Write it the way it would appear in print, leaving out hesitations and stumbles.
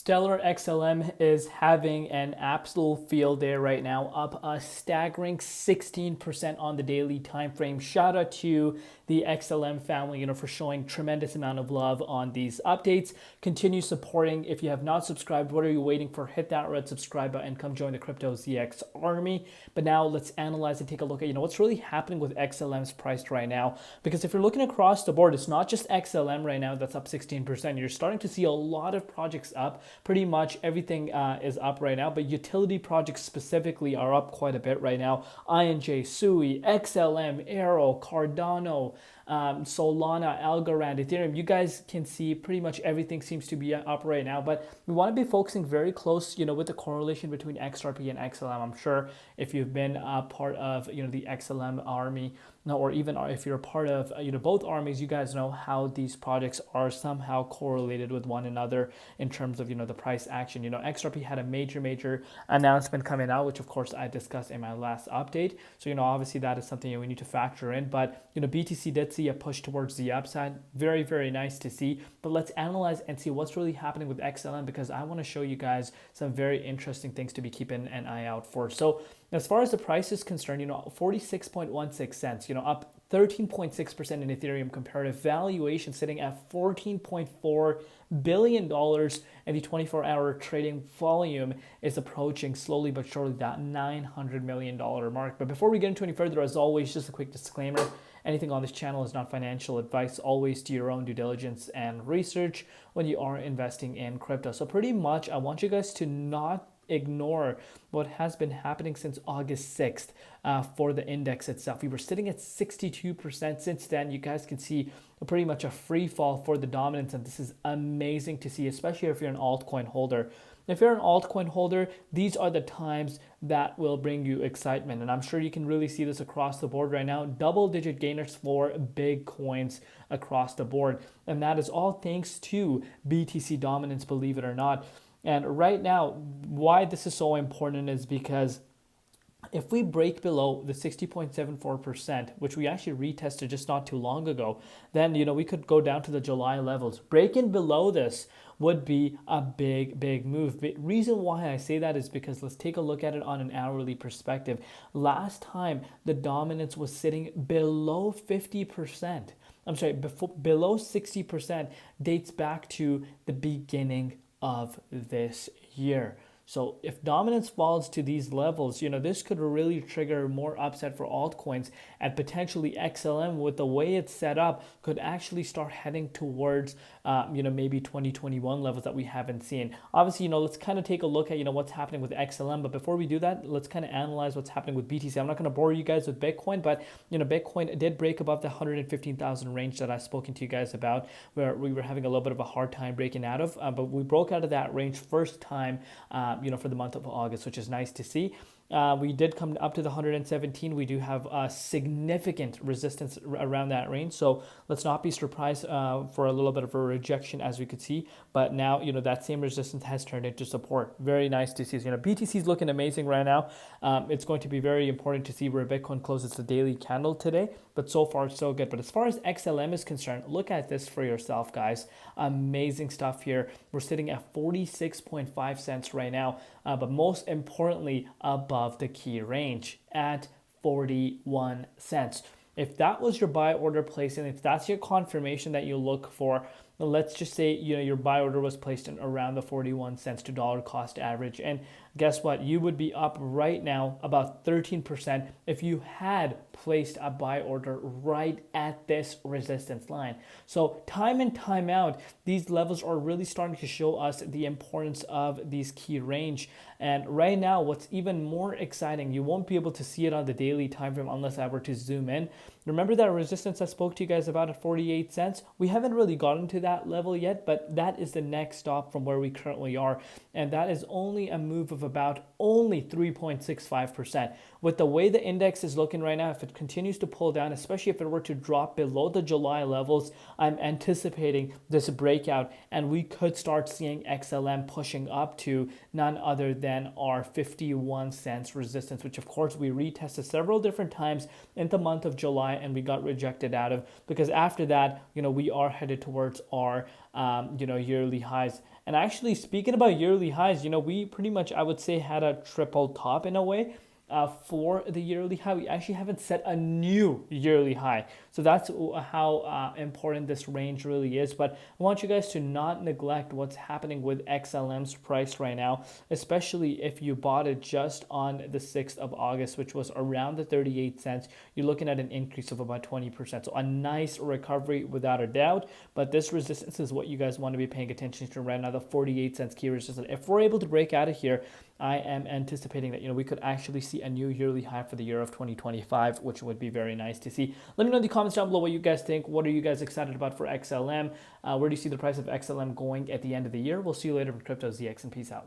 Stellar XLM is having an absolute field day right now, up a staggering 16% on the daily time frame. Shout out to the XLM family, for showing tremendous amount of love on these updates. Continue supporting. If you have not subscribed, what are you waiting for? Hit that red subscribe button. Come join the Crypto ZX army. But now let's analyze and take a look at what's really happening with XLM's price right now. Because if you're looking across the board, it's not just XLM right now that's up 16%. You're starting to see a lot of projects up. Pretty much everything is up right now, but utility projects specifically are up quite a bit right now. INJ, SUI, XLM, Arrow, Cardano, Solana, Algorand, Ethereum. You guys can see pretty much everything seems to be up right now, but we want to be focusing very close, with the correlation between XRP and XLM. I'm sure if you've been part of, the XLM army, or even if you're a part of, both armies, you guys know how these projects are somehow correlated with one another in terms of, the price action. XRP had a major announcement coming out, which of course I discussed in my last update. So, obviously that is something we need to factor in, but, BTC did see a push towards the upside. Very nice to see, but let's analyze and see what's really happening with XLM, because I want to show you guys some very interesting things to be keeping an eye out for. So as far as the price is concerned, 46.16 cents, up 13.6% in Ethereum comparative valuation, sitting at $14.4 billion, and the 24-hour trading volume is approaching slowly but surely that $900 million mark. But before we get into any further, as always, just a quick disclaimer. Anything on this channel is not financial advice. Always do your own due diligence and research when you are investing in crypto. So pretty much, I want you guys to not ignore what has been happening since August 6th for the index itself. We were sitting at 62%. Since then, you guys can see pretty much a free fall for the dominance, and this is amazing to see, especially if you're an altcoin holder. If you're an altcoin holder, these are the times that will bring you excitement. And I'm sure you can really see this across the board right now. Double-digit gainers for big coins across the board. And that is all thanks to BTC dominance, believe it or not. And right now, why this is so important is because if we break below the 60.74%, which we actually retested just not too long ago, then, we could go down to the July levels. Breaking below this would be a big move. The reason why I say that is because let's take a look at it on an hourly perspective. Last time the dominance was sitting below 50%. I'm sorry, below 60% dates back to the beginning of this year. So if dominance falls to these levels, this could really trigger more upside for altcoins, and potentially XLM, with the way it's set up, could actually start heading towards, maybe 2021 levels that we haven't seen. Obviously, let's kind of take a look at, what's happening with XLM. But before we do that, let's kind of analyze what's happening with BTC. I'm not going to bore you guys with Bitcoin, but, Bitcoin did break above the 115,000 range that I've spoken to you guys about, where we were having a little bit of a hard time breaking out of. But we broke out of that range first time, for the month of August, which is nice to see. We did come up to the 117. We do have a significant resistance around that range. So let's not be surprised for a little bit of a rejection, as we could see. But now, that same resistance has turned into support. Very nice to see. BTC is looking amazing right now. It's going to be very important to see where Bitcoin closes the daily candle today. But so far, so good. But as far as XLM is concerned, look at this for yourself, guys. Amazing stuff here. We're sitting at 46.5 cents right now. But most importantly, above the key range at 41 cents. If that was your buy order placed, and if that's your confirmation that you look for, let's just say your buy order was placed in around the 41 cents to dollar cost average, and guess what, you would be up right now about 13% if you had placed a buy order right at this resistance line. So time and time out, these levels are really starting to show us the importance of these key range. And right now, what's even more exciting, you won't be able to see it on the daily time frame unless I were to zoom in. Remember that resistance I spoke to you guys about at 48 cents? We haven't really gotten to that level yet, but that is the next stop from where we currently are. And that is only a move of about only 3.65%. With the way the index is looking right now, if it continues to pull down, especially if it were to drop below the July levels, I'm anticipating this breakout, and we could start seeing XLM pushing up to none other than our 51 cents resistance, which of course we retested several different times in the month of July and we got rejected out of, because after that, we are headed towards our yearly highs. And actually, speaking about yearly highs, we pretty much, I would say, had a triple top in a way. For the yearly high, we actually haven't set a new yearly high. So that's how important this range really is. But I want you guys to not neglect what's happening with XLM's price right now, especially if you bought it just on the 6th of August, which was around the 38 cents. You're looking at an increase of about 20%. So a nice recovery without a doubt. But this resistance is what you guys want to be paying attention to right now, the 48 cents key resistance. If we're able to break out of here, I am anticipating that we could actually see a new yearly high for the year of 2025, which would be very nice to see. Let me know in the comments down below what you guys think. What are you guys excited about for XLM? Where do you see the price of XLM going at the end of the year? We'll see you later from Crypto ZX, and peace out.